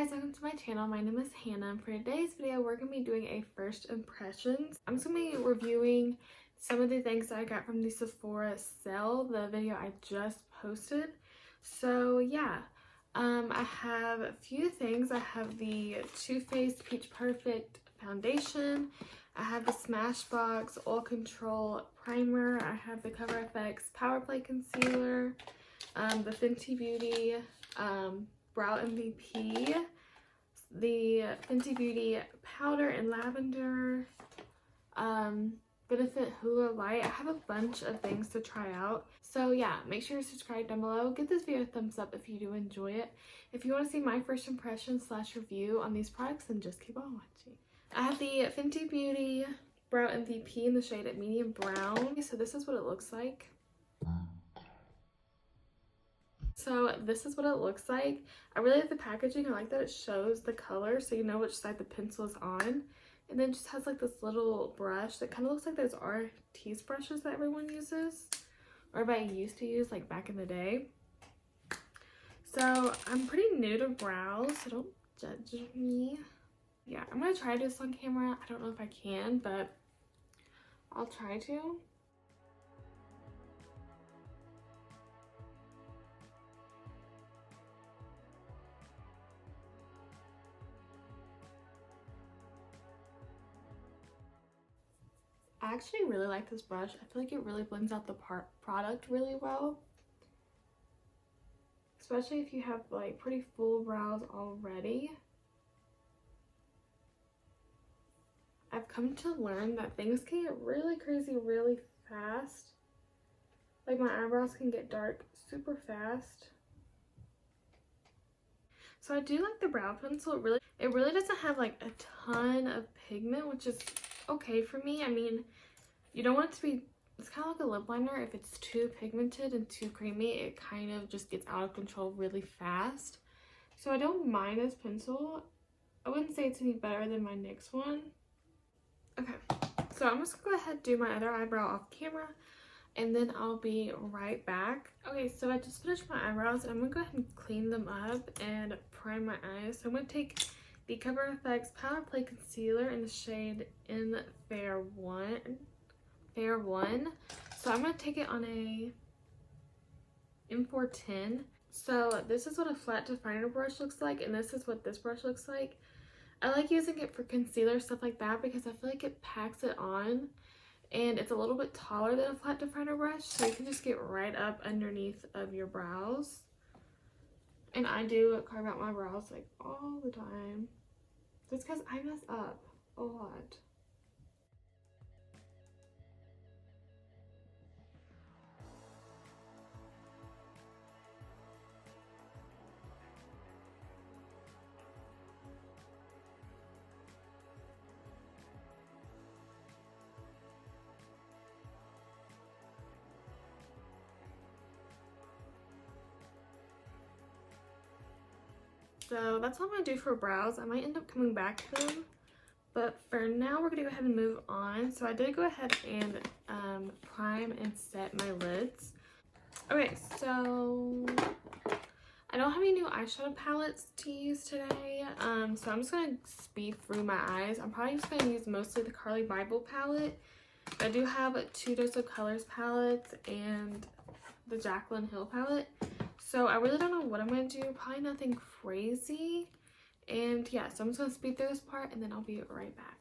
guys, welcome to my channel. My name is Hannah, and for today's video we're going to be doing a first impressions. I'm just going to be reviewing some of the things that I got from the Sephora sale, the video I just posted. So yeah, I have a few things. I have the Too Faced Peach Perfect foundation, I have the Smashbox Oil Control primer, I have the Cover FX Power Play concealer, the Fenty Beauty Brow MVP, the Fenty Beauty powder in lavender, Benefit Hoola Lite. I have a bunch of things to try out. So yeah, make sure to subscribe down below. Give this video a thumbs up if you do enjoy it. If you want to see my first impression / review on these products, then just keep on watching. I have the Fenty Beauty Brow MVP in the shade at medium brown. So this is what it looks like. I really like the packaging. I like that it shows the color so you know which side the pencil is on. And then it just has like this little brush that kind of looks like those Artiste brushes that everyone uses, or everybody used to use like back in the day. So I'm pretty new to brows, so don't judge me. Yeah, I'm gonna try this on camera. I don't know if I can, but I'll try to. I actually really like this brush. I feel like it really blends out the product really well. Especially if you have like pretty full brows already. I've come to learn that things can get really crazy really fast. Like my eyebrows can get dark super fast. So I do like the brow pencil. It really doesn't have like a ton of pigment, which is okay for me. I mean, you don't want it to be, it's kind of like a lip liner. If it's too pigmented and too creamy, it kind of just gets out of control really fast. So I don't mind this pencil. I wouldn't say it's any better than my NYX one. Okay, so I'm just gonna go ahead and do my other eyebrow off camera, and then I'll be right back. Okay, so I just finished my eyebrows, and I'm gonna go ahead and clean them up and prime my eyes. So I'm gonna take the Cover FX Power Play Concealer in the shade in Fair 1. So I'm going to take it on a M410. So this is what a flat definer brush looks like, and this is what this brush looks like. I like using it for concealer, stuff like that, because I feel like it packs it on, and it's a little bit taller than a flat definer brush, so you can just get right up underneath of your brows. And I do carve out my brows like all the time. That's because I mess up a lot. So that's what I'm going to do for brows. I might end up coming back to them, but for now we're going to go ahead and move on. So I did go ahead and prime and set my lids. Okay, so I don't have any new eyeshadow palettes to use today, so I'm just going to speed through my eyes. I'm probably just going to use mostly the Carli Bybel palette. I do have 2 Dose of Colors palettes and the Jaclyn Hill palette. So I really don't know what I'm going to do. Probably nothing crazy. And yeah, so I'm just going to speed through this part, and then I'll be right back.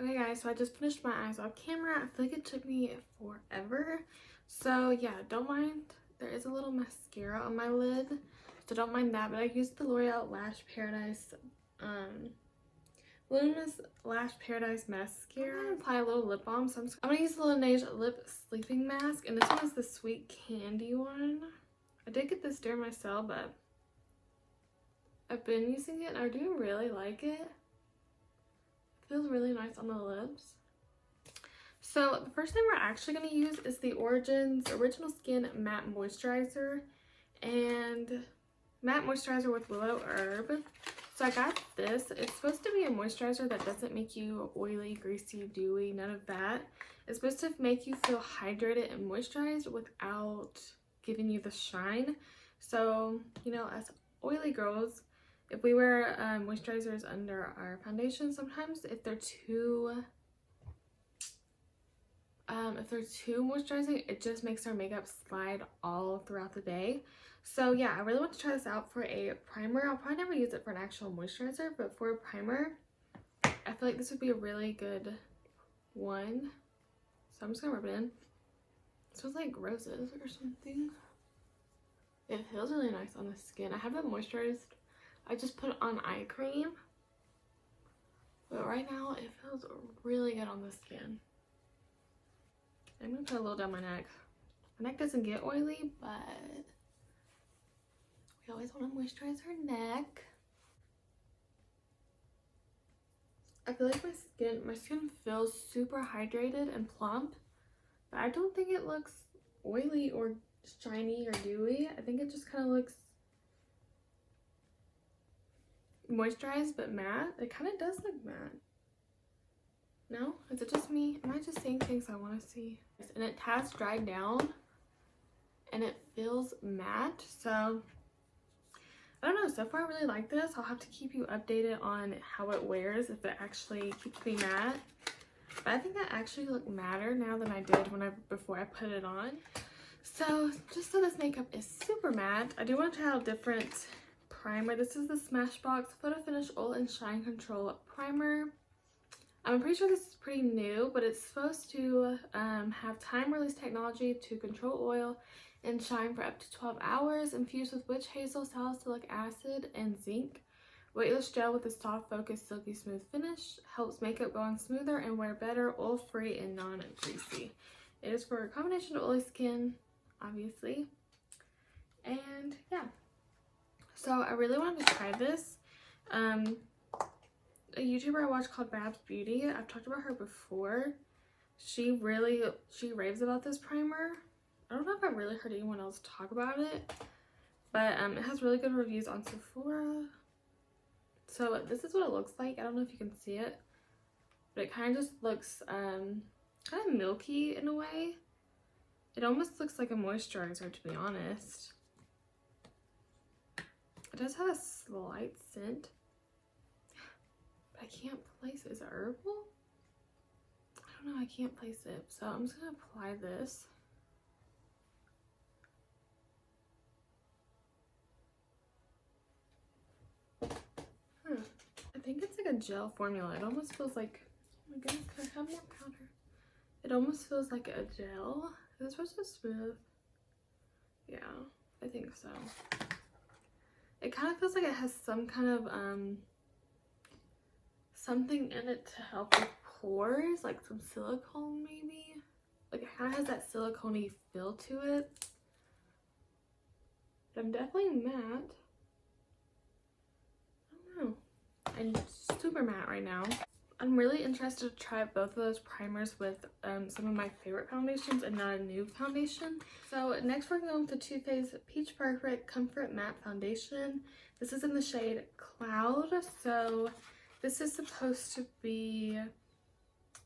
Okay guys, so I just finished my eyes off camera. I feel like it took me forever. So yeah, don't mind. There is a little mascara on my lid, so don't mind that. But I used the L'Oreal Lash Paradise Luminous Lash Paradise Mascara. I'm gonna apply a little lip balm. So I'm gonna use the Laneige Lip Sleeping Mask. And this one is the Sweet Candy one. I did get this during my sale, but I've been using it and I do really like it. Feels really nice on the lips. So the first thing we're actually going to use is the Origins Original Skin Matte Moisturizer and Matte Moisturizer with WillowHerb. So I got this. It's supposed to be a moisturizer that doesn't make you oily, greasy, dewy, none of that. It's supposed to make you feel hydrated and moisturized without giving you the shine. So, you know, as oily girls, if we wear moisturizers under our foundation, sometimes if they're too moisturizing, it just makes our makeup slide all throughout the day. So yeah, I really want to try this out for a primer. I'll probably never use it for an actual moisturizer, but for a primer, I feel like this would be a really good one. So I'm just gonna rub it in. It smells like roses or something. It feels really nice on the skin. I haven't moisturized. I just put on eye cream, but right now it feels really good on the skin. I'm gonna put a little down my neck. My neck doesn't get oily, but we always want to moisturize our neck. I feel like my skin feels super hydrated and plump, but I don't think it looks oily or shiny or dewy. I think it just kind of looks moisturized but matte. It kind of does look matte. No? Is it just me? Am I just seeing things I want to see? And it has dried down and it feels matte. So I don't know, so far I really like this. I'll have to keep you updated on how it wears, if it actually keeps me matte. But I think I actually look matter now than I did before I put it on. So just so this makeup is super matte, I do want to try out a different primer. This is the Smashbox Photo Finish Oil and Shine Control Primer. I'm pretty sure this is pretty new, but it's supposed to have time-release technology to control oil and shine for up to 12 hours, infused with witch hazel, salicylic acid, and zinc. Weightless gel with a soft, focused, silky smooth finish. Helps makeup go on smoother and wear better, oil-free and non-greasy. It is for a combination of oily skin, obviously. And yeah. So I really wanted to try this. A YouTuber I watch called Babs Beauty, I've talked about her before. She raves about this primer. I don't know if I've really heard anyone else talk about it, but it has really good reviews on Sephora. So this is what it looks like. I don't know if you can see it, but it kind of just looks kind of milky in a way. It almost looks like a moisturizer, to be honest. It does have a slight scent, but I can't place it. Is it herbal? I don't know. I can't place it. So I'm just going to apply this. I think it's like a gel formula. It almost feels like, oh my goodness, can I have more powder? It almost feels like a gel. Is it supposed to be smooth? Yeah, I think so. It kind of feels like it has some kind of something in it to help with pores, like some silicone maybe. Like it kind of has that silicone-y feel to it. But I'm definitely matte. I don't know. I'm super matte right now. I'm really interested to try both of those primers with some of my favorite foundations and not a new foundation. So next we're going with the Too Faced Peach Perfect Comfort Matte Foundation. This is in the shade Cloud. So this is supposed to be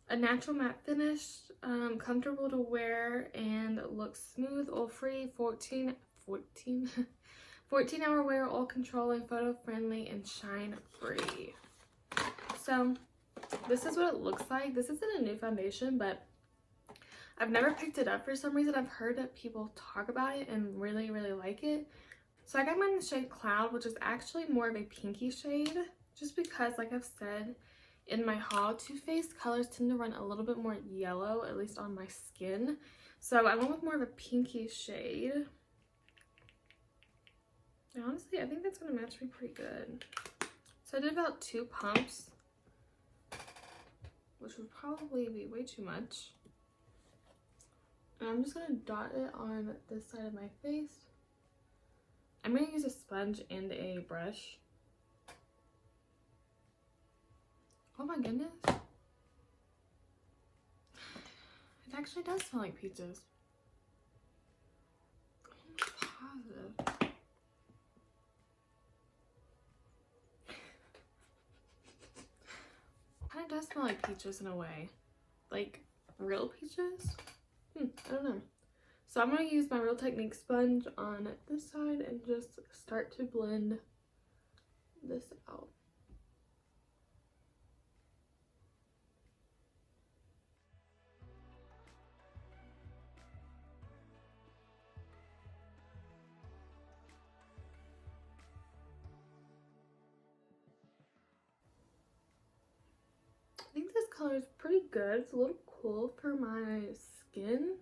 a natural matte finish, comfortable to wear, and looks smooth, oil-free, 14-hour wear, oil controlling, photo friendly, and shine free. So this is what it looks like. This isn't a new foundation, but I've never picked it up for some reason. I've heard that people talk about it and really, really like it. So I got mine in the shade Cloud, which is actually more of a pinky shade, just because, like I've said, in my haul, Too Faced colors tend to run a little bit more yellow, at least on my skin. So I went with more of a pinky shade. And honestly, I think that's going to match me pretty good. So I did about 2 pumps, which would probably be way too much. And I'm just going to dot it on this side of my face. I'm going to use a sponge and a brush. Oh my goodness. It actually does smell like peaches. I'm positive. Kind of does smell like peaches in a way. Like real peaches? I don't know. So I'm going to use my Real Technique sponge on this side and just start to blend this out. I think this color is pretty good. It's a little cool for my skin.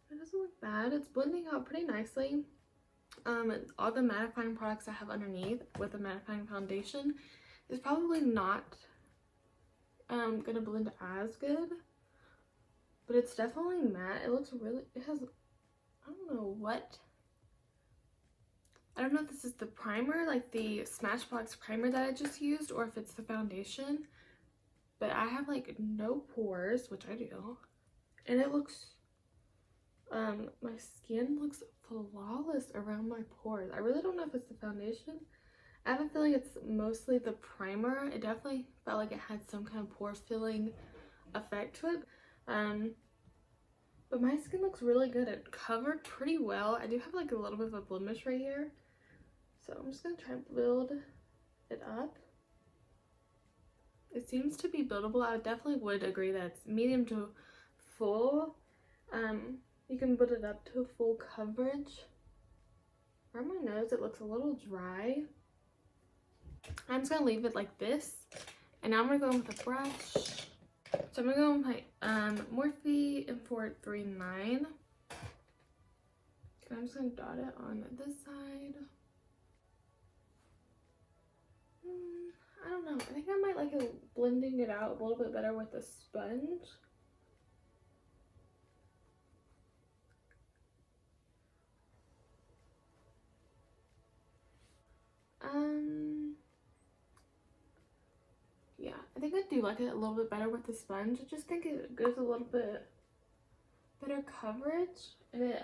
It doesn't look bad. It's blending out pretty nicely. All the mattifying products I have underneath with a mattifying foundation is probably not gonna blend as good, but it's definitely matte. It looks really, it has, I don't know what, I don't know if this is the primer, like the Smashbox primer that I just used, or if it's the foundation, but I have like no pores, which I do, and it looks, my skin looks flawless around my pores. I really don't know if it's the foundation. I have a feeling it's mostly the primer. It definitely felt like it had some kind of pore filling effect to it. But my skin looks really good. It covered pretty well. I do have like a little bit of a blemish right here. So I'm just going to try and build it up. It seems to be buildable. I definitely would agree that it's medium to full. You can build it up to full coverage. Around my nose, it looks a little dry. I'm just going to leave it like this. And now I'm going to go in with a brush. So I'm going to go in with my Morphe M439. And I'm just going to dot it on this side. I don't know. I think I might like blending it out a little bit better with a sponge. Yeah, I think I do like it a little bit better with the sponge. I just think it gives a little bit better coverage, and it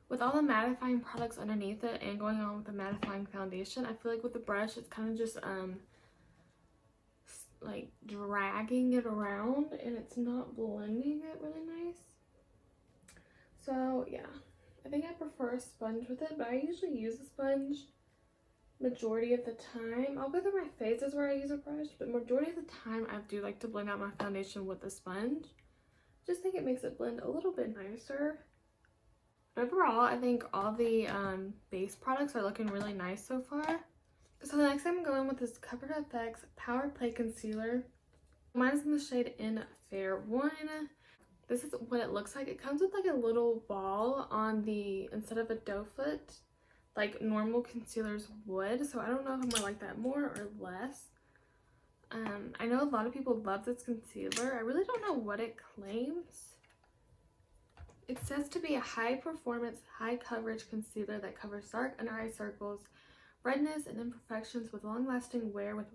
with all the mattifying products underneath it and going on with the mattifying foundation, I feel like with the brush it's kind of just like dragging it around, and it's not blending it really nice. So yeah, I think I prefer a sponge with it, but I usually use a sponge majority of the time. I'll go through my phases where I use a brush, but majority of the time I do like to blend out my foundation with a sponge. Just think it makes it blend a little bit nicer. Overall, I think all the base products are looking really nice so far. So the next thing I'm going with is Cover FX Power Play Concealer. Mine is in the shade in Fair 1. This is what it looks like. It comes with like a little ball on the, instead of a doe foot, like normal concealers would. So I don't know if I'm gonna like that more or less. I know a lot of people love this concealer. I really don't know what it claims. It says to be a high performance, high coverage concealer that covers dark under eye circles, redness, and imperfections with long lasting wear. With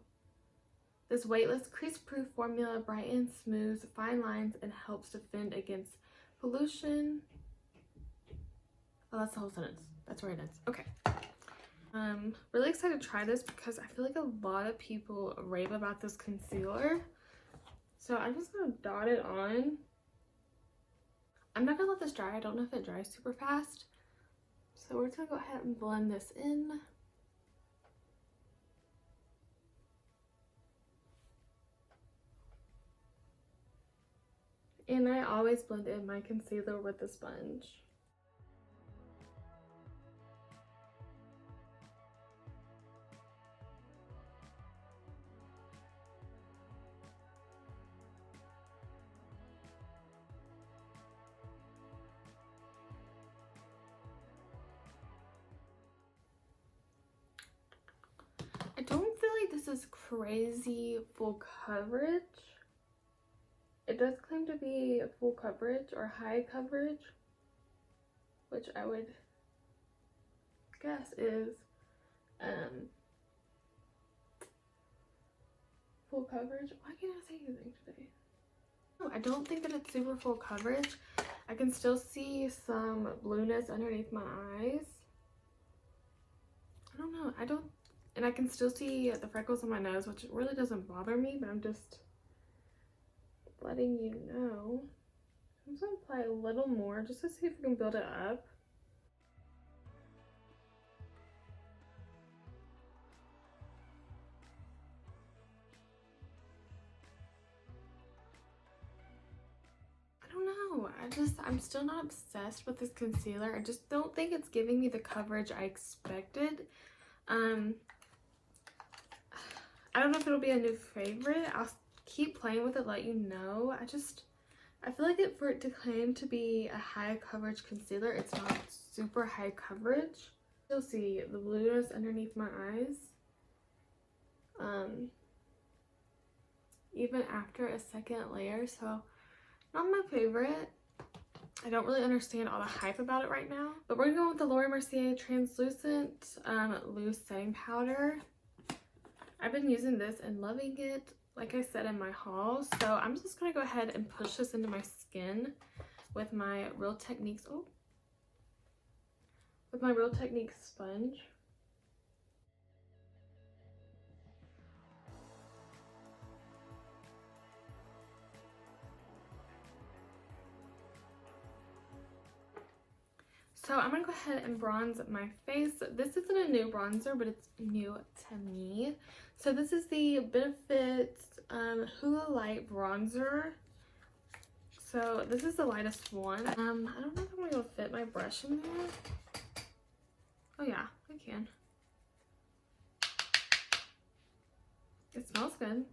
this weightless, crease proof formula brightens, smooths fine lines, and helps defend against pollution. Oh, that's the whole sentence. That's where it ends. Okay. Really excited to try this because I feel like a lot of people rave about this concealer. So I'm just gonna dot it on. I'm not gonna let this dry. I don't know if it dries super fast. So we're just gonna go ahead and blend this in. And I always blend in my concealer with a sponge. this is crazy full coverage. It does claim to be full coverage or high coverage, which I would guess is full coverage. Why can't I say anything today? No, I don't think that it's super full coverage. I can still see some blueness underneath my eyes. I don't know. And I can still see the freckles on my nose, which really doesn't bother me, but I'm just letting you know. I'm just gonna apply a little more just to see if we can build it up. I don't know. I'm still not obsessed with this concealer. I just don't think it's giving me the coverage I expected. I don't know if it'll be a new favorite. I'll keep playing with it, let you know. I feel like for it to claim to be a high coverage concealer, it's not super high coverage. You'll see the blueness underneath my eyes. Even after a second layer, so not my favorite. I don't really understand all the hype about it right now. But we're going with the Mercier Translucent Loose Setting Powder. I've been using this and loving it, like I said in my haul. So I'm just going to go ahead and push this into my skin with my Real Techniques, with my Real Techniques sponge. So I'm going to go ahead and bronze my face. This isn't a new bronzer, but it's new to me. So this is the Benefit Hoola Light Bronzer. So this is the lightest one. I don't know if I'm going to be able to fit my brush in there. Oh yeah, I can. It smells good.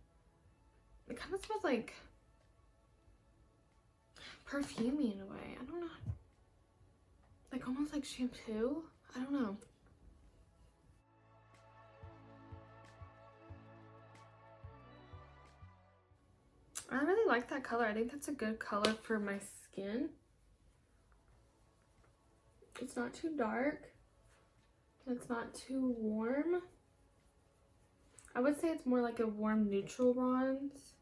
It kind of smells like perfumey in a way. I don't know. Like almost like shampoo. I don't know. I really like that color. I think that's a good color for my skin. It's not too dark. It's not too warm. I would say it's more like a warm neutral bronze.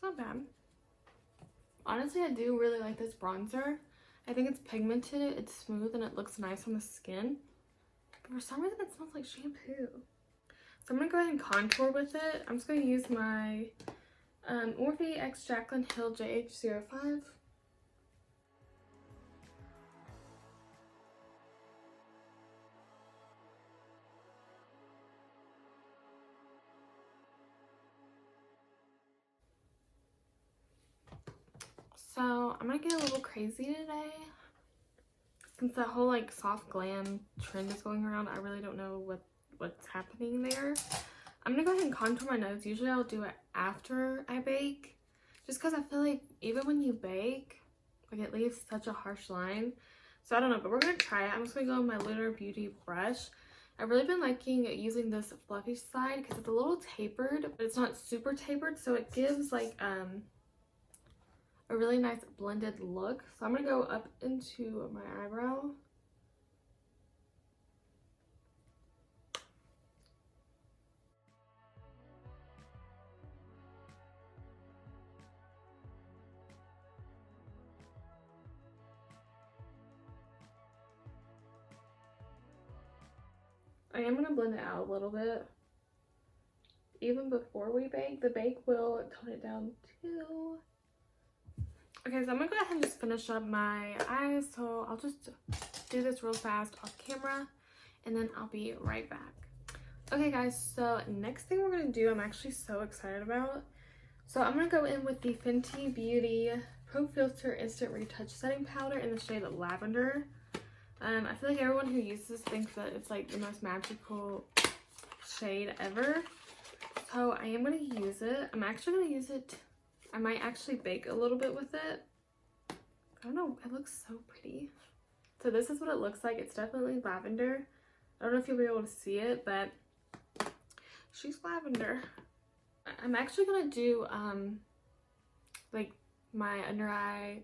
Not bad. Honestly, I do really like this bronzer. I think it's pigmented, it's smooth, and it looks nice on the skin. But for some reason, it smells like shampoo. So I'm going to go ahead and contour with it. I'm just going to use my Morphe x Jaclyn Hill JH05. So I'm gonna get a little crazy today. Since that whole like soft glam trend is going around, I really don't know what's happening there. I'm gonna go ahead and contour my nose. Usually I'll do it after I bake, just because I feel like even when you bake, like it leaves such a harsh line. So I don't know, but we're gonna try it. I'm just gonna go with my Lunar Beauty brush. I've really been liking using this fluffy side because it's a little tapered, but it's not super tapered, so it gives like a really nice blended look. So I'm gonna go up into my eyebrow. I am gonna blend it out a little bit. Even before we bake, the bake will tone it down too. Okay, so I'm gonna go ahead and just finish up my eyes. So I'll just do this real fast off camera and then I'll be right back. Okay guys, so next thing we're gonna do, I'm actually so excited about. So I'm gonna go in with the Fenty Beauty Pro Filter Instant Retouch Setting Powder in the shade Lavender. I feel like everyone who uses this thinks that it's like the most magical shade ever. So I am gonna use it. I'm actually gonna use it I might actually bake a little bit with it. I don't know, it looks so pretty. So this is what it looks like. It's definitely lavender. I don't know if you'll be able to see it, but she's lavender. I'm actually gonna do like my under eye,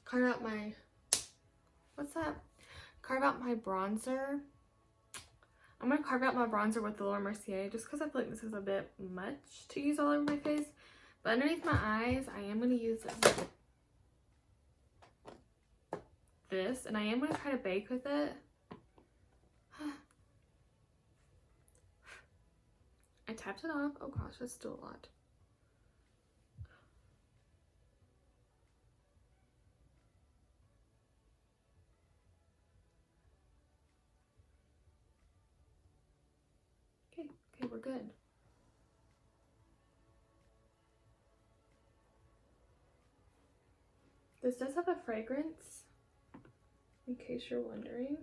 carve out my, what's that? Carve out my bronzer. I'm gonna carve out my bronzer with the Mercier just because I feel like this is a bit much to use all over my face. But underneath my eyes, I am gonna use this, and I am gonna try to bake with it. I tapped it off. Oh gosh, that's still a lot. Okay, we're good. This does have a fragrance, in case you're wondering.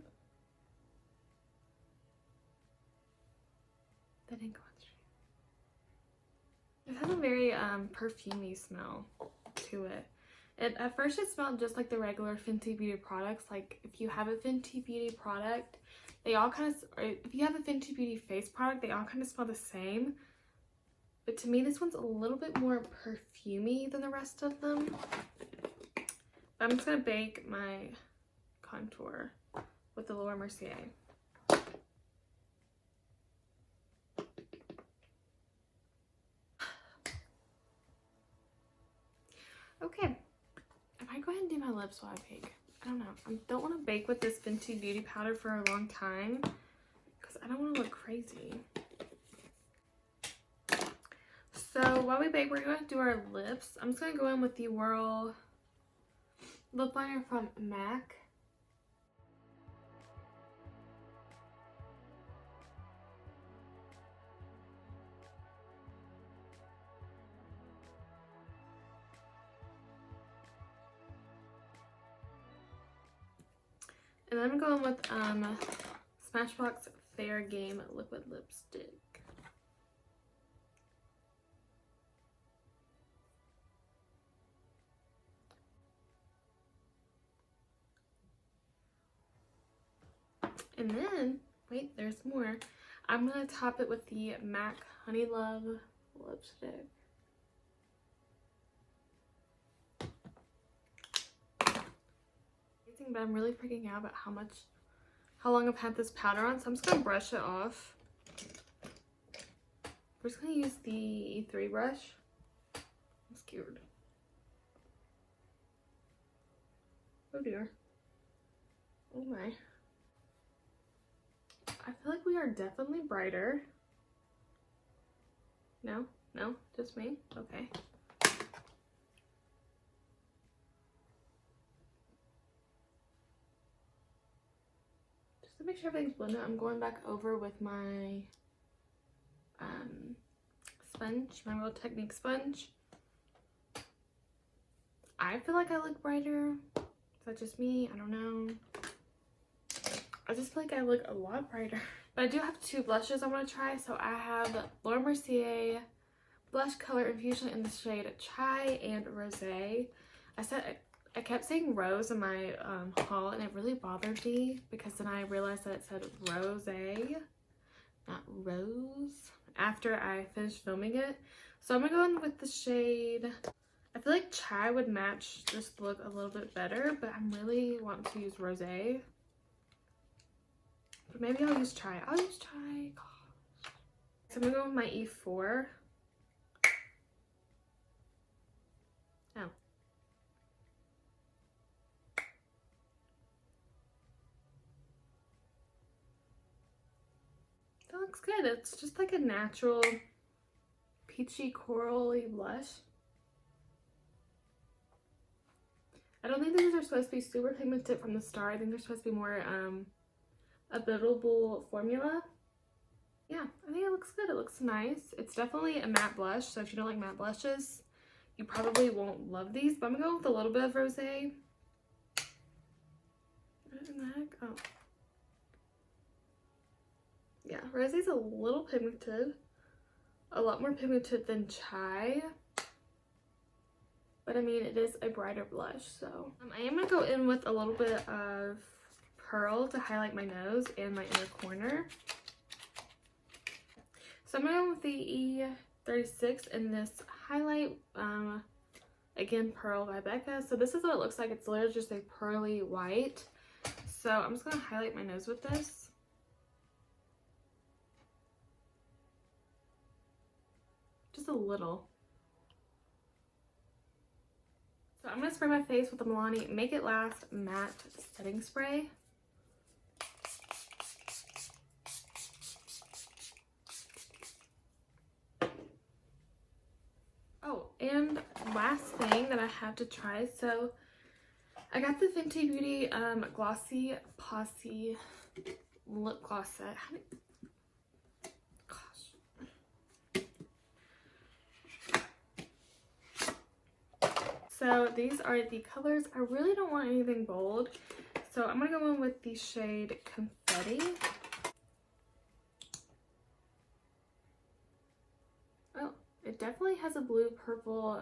That didn't go on straight. It has a very perfumey smell to it. At first it smelled just like the regular Fenty Beauty products. Like if you have a Fenty Beauty product, they all kind of, or if you have a Fenty Beauty face product, they all kind of smell the same. But to me, this one's a little bit more perfumey than the rest of them. I'm just gonna bake my contour with the Mercier. Okay, I might go ahead and do my lips while I bake. I don't know. I don't want to bake with this Fenty Beauty powder for a long time because I don't want to look crazy. So while we bake, we're going to do our lips. I'm just going to go in with the Whirl lip liner from MAC. And then I'm going with Smashbox Fair Game Liquid Lipstick. And then, wait, there's more. I'm going to top it with the MAC Honey Love lipstick. But I'm really freaking out about how long I've had this powder on, so I'm just going to brush it off. We're just going to use the E3 brush. I'm scared. Oh dear. Oh my. I feel like we are definitely brighter. No? No? Just me? Okay. Just to make sure everything's blended, I'm going back over with my sponge, my Real Technique sponge. I feel like I look brighter. Is that just me? I don't know. I just feel like I look a lot brighter. But I do have two blushes I want to try. So I have Mercier blush color infusion in the shade Chai and Rosé. I kept saying rose in my haul, and it really bothered me because then I realized that it said Rosé, not rose, after I finished filming it. So I'm gonna go in with the shade. I feel like Chai would match this look a little bit better, but I'm really wanting to use Rosé. But maybe I'll use Chai. I'll use Chai. Gosh. So I'm gonna go with my E4. Oh. That looks good. It's just like a natural peachy corally blush. I don't think these are supposed to be super pigmented from the start. I think they're supposed to be more a buildable formula. Yeah, I think it looks good. It looks nice. It's definitely a matte blush, so if you don't like matte blushes, you probably won't love these. But I'm gonna go with a little bit of Rosé. What in the heck? Oh. Yeah, Rosé's a little pigmented. A lot more pigmented than Chai. but I mean, it is a brighter blush. So I am going to go in with a little bit of Pearl to highlight my nose and my inner corner. So I'm going to go with the E36 in this highlight, again, Pearl by Becca. So this is what it looks like. It's literally just a pearly white. So I'm just going to highlight my nose with this. Just a little. So I'm going to spray my face with the Milani Make It Last Matte Setting Spray. Oh, and last thing that I have to try. So I got the Fenty Beauty Glossy Posse Lip Gloss set. So these are the colors. I really don't want anything bold, so I'm going to go in with the shade Confetti. Oh, it definitely has a blue-purple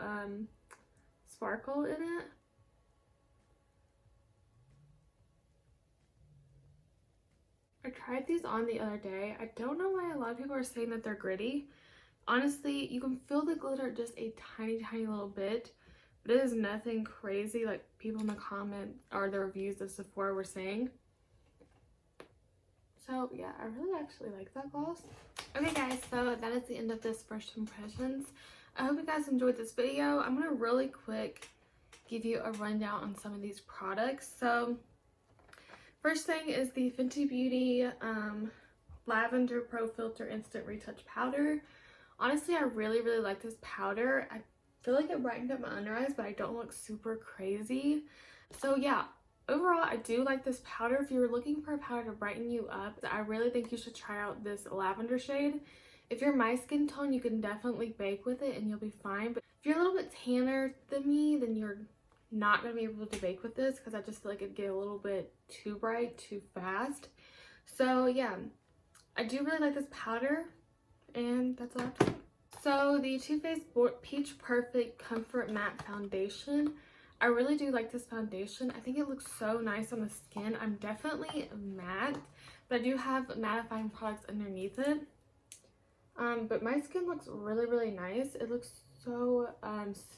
sparkle in it. I tried these on the other day. I don't know why a lot of people are saying that they're gritty. Honestly, you can feel the glitter just a tiny, tiny little bit. But it is nothing crazy like people in the comments or the reviews of Sephora were saying. So yeah, I really actually like that gloss. Okay guys, so that is the end of this first impressions. I hope you guys enjoyed this video. I'm going to really quick give you a rundown on some of these products. So first thing is the Fenty Beauty Lavender Pro Filter Instant Retouch Powder. Honestly, I really like this powder. I feel like it brightened up my under eyes, but I don't look super crazy. So yeah, overall I do like this powder. If you're looking for a powder to brighten you up, I really think you should try out this lavender shade. If you're my skin tone, you can definitely bake with it and you'll be fine. But if you're a little bit tanner than me, then you're not going to be able to bake with this, because I just feel like it'd get a little bit too bright too fast. So yeah, I do really like this powder, and that's all I have to say. So the Too Faced Peach Perfect Comfort Matte Foundation. I really do like this foundation. I think it looks so nice on the skin. I'm definitely matte, but I do have mattifying products underneath it. But my skin looks really nice. It looks so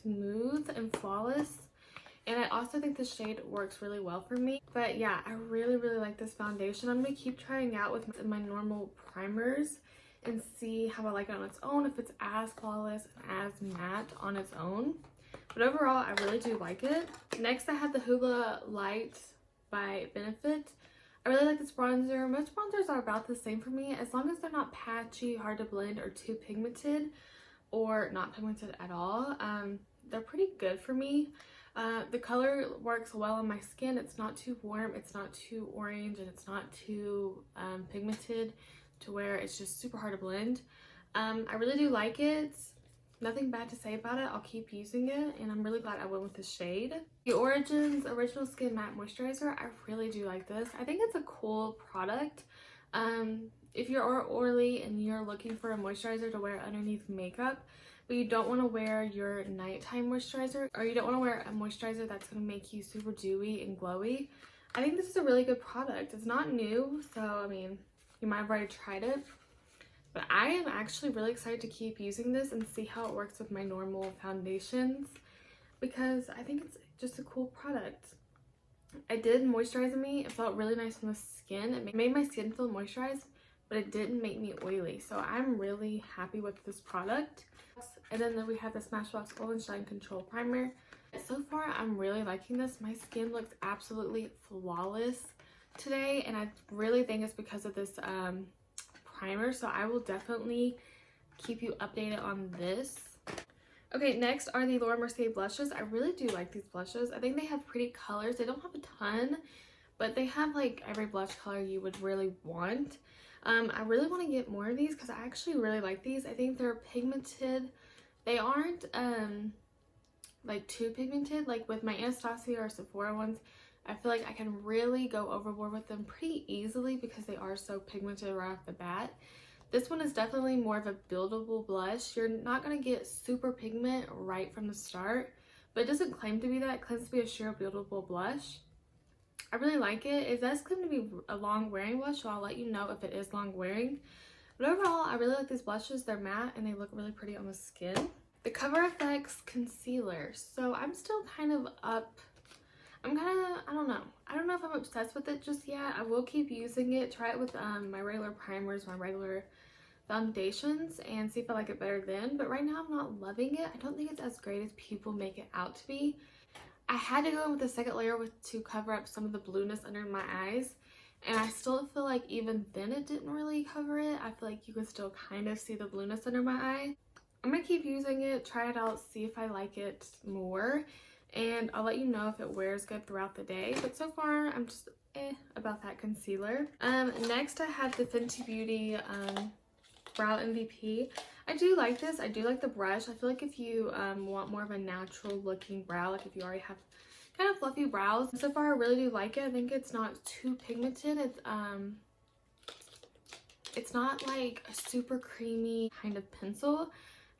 smooth and flawless. And I also think the shade works really well for me. But yeah, I really like this foundation. I'm going to keep trying out with my normal primers and see how I like it on its own, if it's as flawless and as matte on its own. But overall, I really do like it. Next, I have the Hoola Lite by Benefit. I really like this bronzer. Most bronzers are about the same for me, as long as they're not patchy, hard to blend, or too pigmented, or not pigmented at all. They're pretty good for me. The color works well on my skin. It's not too warm, it's not too orange, and it's not too pigmented to where it's just super hard to blend. I really do like it. Nothing bad to say about it. I'll keep using it, and I'm really glad I went with this shade. The Origins Original Skin Matte Moisturizer. I really do like this. I think it's a cool product. If you're oily and you're looking for a moisturizer to wear underneath makeup, but you don't want to wear your nighttime moisturizer, or you don't want to wear a moisturizer that's going to make you super dewy and glowy, I think this is a really good product. It's not new, so I mean, you might have already tried it, but I am actually really excited to keep using this and see how it works with my normal foundations, because I think it's just a cool product. It did moisturize me. It felt really nice on the skin. It made my skin feel moisturized, but it didn't make me oily, so I'm really happy with this product. And then we have the Smashbox Oil and Shine Control Primer. So far, I'm really liking this. My skin looks absolutely flawless today, and I really think it's because of this primer, so I will definitely keep you updated on this. Okay, next are the Laura Mercier blushes. I really do like these blushes. I think they have pretty colors. They don't have a ton, but they have like every blush color you would really want. I really want to get more of these because I actually really like these. I think they're pigmented. They aren't like too pigmented. Like with my Anastasia or Sephora ones, I feel like I can really go overboard with them pretty easily because they are so pigmented right off the bat. This one is definitely more of a buildable blush. You're not going to get super pigment right from the start, but it doesn't claim to be that. It claims to be a sheer buildable blush. I really like it. It does claim to be a long wearing blush, so I'll let you know if it is long wearing. But overall, I really like these blushes. They're matte and they look really pretty on the skin. The Cover FX concealer. So I'm still kind of up. I don't know. I don't know if I'm obsessed with it just yet. I will keep using it. Try it with my regular primers, my regular foundations, and see if I like it better then. But right now I'm not loving it. I don't think it's as great as people make it out to be. I had to go in with a second layer to cover up some of the blueness under my eyes, and I still feel like even then it didn't really cover it. I feel like you can still kind of see the blueness under my eye. I'm gonna keep using it, try it out, see if I like it more, and I'll let you know if it wears good throughout the day. But so far I'm just about that concealer. Next I have the Fenty Beauty Brow MVP. I do like this. I do like the brush. I feel like if you want more of a natural looking brow, like if you already have kind of fluffy brows, so far I really do like it. I think it's not too pigmented. It's not like a super creamy kind of pencil.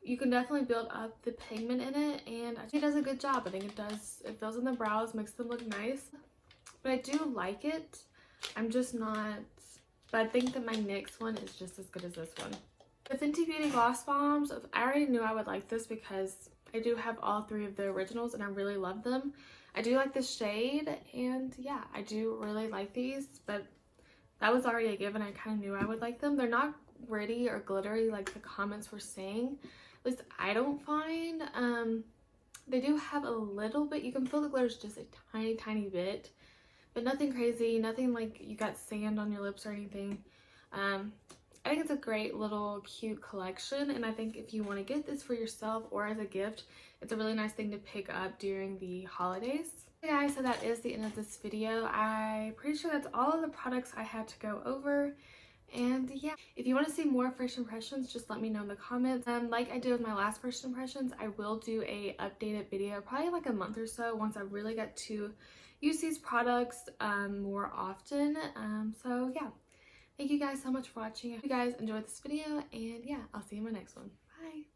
You can definitely build up the pigment in it, and I think it does a good job. I think it fills in the brows, makes them look nice. But I do like it. I'm just not, but I think that my next one is just as good as this one. The Fenty Beauty Gloss Bombs, I already knew I would like this because I do have all three of the originals and I really love them. I do like this shade, and yeah, I do really like these, but that was already a given. I kind of knew I would like them. They're not gritty or glittery like the comments were saying. At least I don't find. They do have a little bit. You can feel the glitters just a tiny bit, but nothing crazy, nothing like you got sand on your lips or anything. I think it's a great little cute collection, and I think if you want to get this for yourself or as a gift, it's a really nice thing to pick up during the holidays. Okay guys, so that is the end of this video. I'm pretty sure that's all of the products I had to go over. And yeah, if you want to see more first impressions, just let me know in the comments. Like I did with my last first impressions, I will do a updated video probably like a month or so once I really get to use these products more often. So yeah, thank you guys so much for watching. I hope you guys enjoyed this video, and yeah, I'll see you in my next one. Bye.